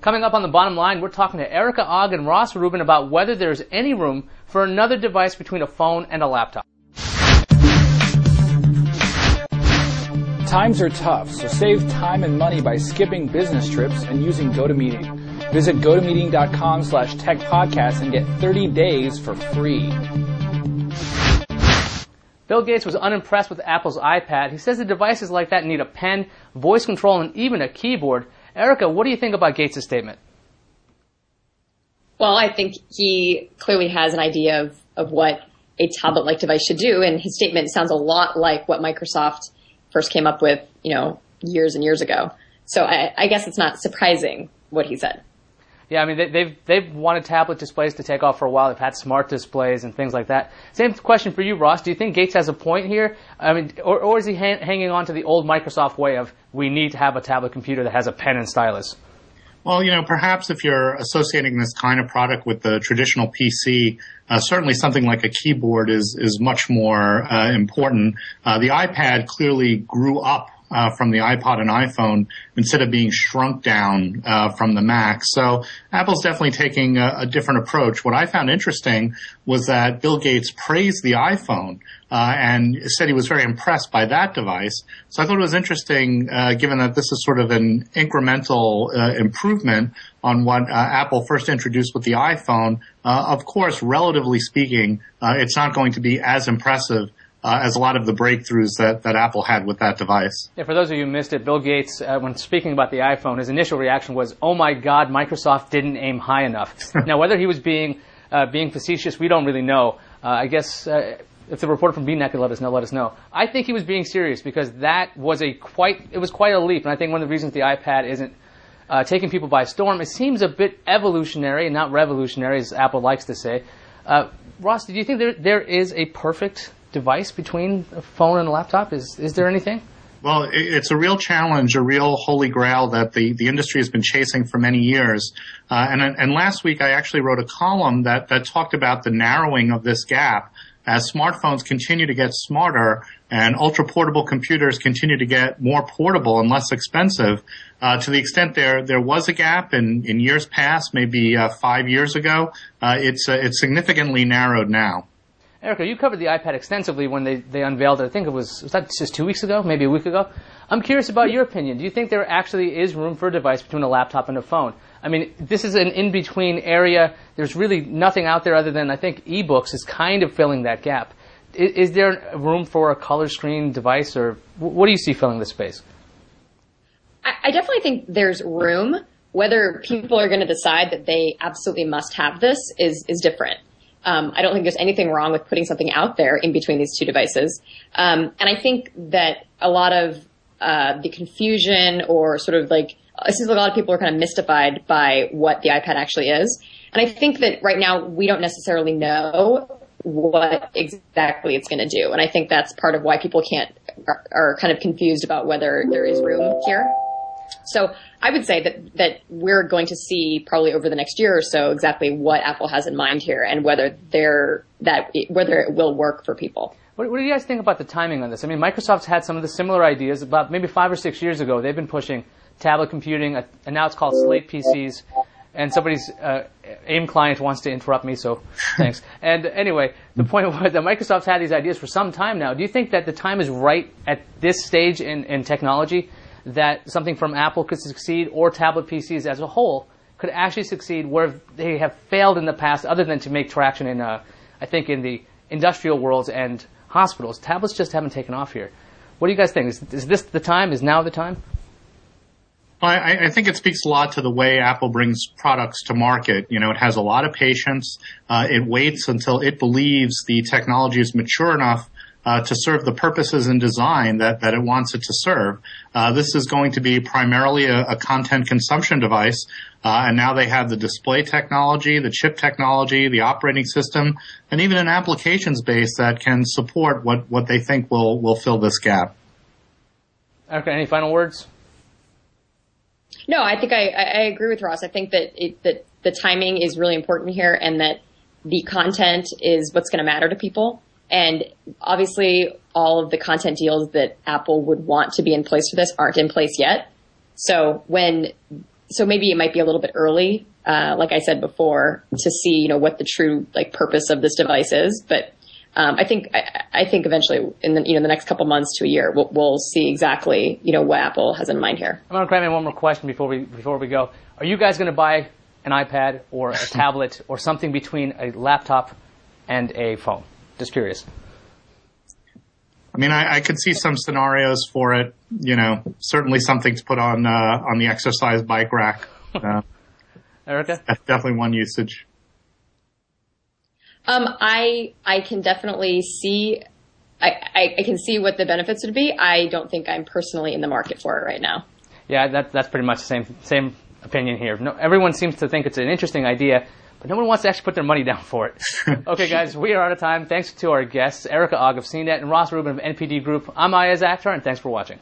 Coming up on The Bottom Line, we're talking to Erica Ogg and Ross Rubin about whether there's any room for another device between a phone and a laptop. Times are tough, so save time and money by skipping business trips and using GoToMeeting. Visit gotomeeting.com/techpodcast and get 30 days for free. Bill Gates was unimpressed with Apple's iPad. He says the devices like that need a pen, voice control, and even a keyboard. Erica, what do you think about Gates' statement? Well, I think he clearly has an idea of what a tablet-like device should do, and his statement sounds a lot like what Microsoft first came up with, years and years ago. So I guess it's not surprising what he said. Yeah, I mean, they've wanted tablet displays to take off for a while. They've had smart displays and things like that. Same question for you, Ross. Do you think Gates has a point here? I mean, or is he hanging on to the old Microsoft way of we need to have a tablet computer that has a pen and stylus? Well, perhaps if you're associating this kind of product with the traditional PC, certainly something like a keyboard is much more important. The iPad clearly grew up from the iPod and iPhone instead of being shrunk down from the Mac. So Apple's definitely taking a different approach. What I found interesting was that Bill Gates praised the iPhone and said he was very impressed by that device. So I thought it was interesting, given that this is sort of an incremental improvement on what Apple first introduced with the iPhone. Of course, relatively speaking, it's not going to be as impressive as a lot of the breakthroughs that Apple had with that device. Yeah, for those of you who missed it, Bill Gates, when speaking about the iPhone, his initial reaction was, "Oh my God, Microsoft didn't aim high enough." Now, whether he was being facetious, we don't really know. I guess if the reporter from BNet could let us know. I think he was being serious because that was quite a leap, and I think one of the reasons the iPad isn't taking people by storm, it seems a bit evolutionary and not revolutionary, as Apple likes to say. Ross, do you think there is a perfect device between a phone and a laptop? Is there anything? Well, it's a real challenge, a real holy grail that the industry has been chasing for many years. And last week I actually wrote a column that talked about the narrowing of this gap as smartphones continue to get smarter and ultra-portable computers continue to get more portable and less expensive. To the extent there was a gap in years past, maybe 5 years ago, it's significantly narrowed now. Erica, you covered the iPad extensively when they unveiled it. I think was that just 2 weeks ago, maybe a week ago? I'm curious about your opinion. Do you think there actually is room for a device between a laptop and a phone? I mean, this is an in-between area. There's really nothing out there other than, I think, ebooks is kind of filling that gap. Is there room for a color screen device, or what do you see filling the space? I definitely think there's room. Whether people are going to decide that they absolutely must have this is different. I don't think there's anything wrong with putting something out there in between these two devices. And I think that a lot of the confusion or sort of like, it seems like a lot of people are kind of mystified by what the iPad actually is. And I think that right now we don't necessarily know what exactly it's going to do. And I think that's part of why people are kind of confused about whether there is room here. So I would say that we're going to see probably over the next year or so exactly what Apple has in mind here and whether it will work for people. What do you guys think about the timing on this? I mean, Microsoft's had some of the similar ideas about maybe 5 or 6 years ago. They've been pushing tablet computing, and now it's called Slate PCs. And somebody's AIM client wants to interrupt me, so thanks. And anyway, the point was that Microsoft's had these ideas for some time now. Do you think that the time is right at this stage in technology that something from Apple could succeed, or tablet PCs as a whole could actually succeed where they have failed in the past, other than to make traction in, I think, in the industrial worlds and hospitals? Tablets just haven't taken off here. What do you guys think? Is this the time? Is now the time? I think it speaks a lot to the way Apple brings products to market. You know, it has a lot of patience. It waits until it believes the technology is mature enough to serve the purposes and design that it wants it to serve. This is going to be primarily a content consumption device, and now they have the display technology, the chip technology, the operating system, and even an applications base that can support what they think will fill this gap. Okay, any final words? No, I think I agree with Ross. I think that the timing is really important here, and that the content is what's going to matter to people. And obviously, all of the content deals that Apple would want to be in place for this aren't in place yet. So when so maybe it might be a little bit early, like I said before, to see, what the true purpose of this device is. But I think eventually in the next couple months to a year, we'll see exactly what Apple has in mind here. I'm going to cram in one more question before we go. Are you guys going to buy an iPad or a tablet or something between a laptop and a phone? Just curious. I mean, I could see some scenarios for it. Certainly something to put on the exercise bike rack. Erica? That's definitely one usage. I can definitely see. I can see what the benefits would be. I don't think I'm personally in the market for it right now. Yeah, that's pretty much the same opinion here. No, everyone seems to think it's an interesting idea, but no one wants to actually put their money down for it. Okay, guys, we are out of time. Thanks to our guests, Erica Ogg of CNET and Ross Rubin of NPD Group. I'm Ayaz Akhtar, and thanks for watching.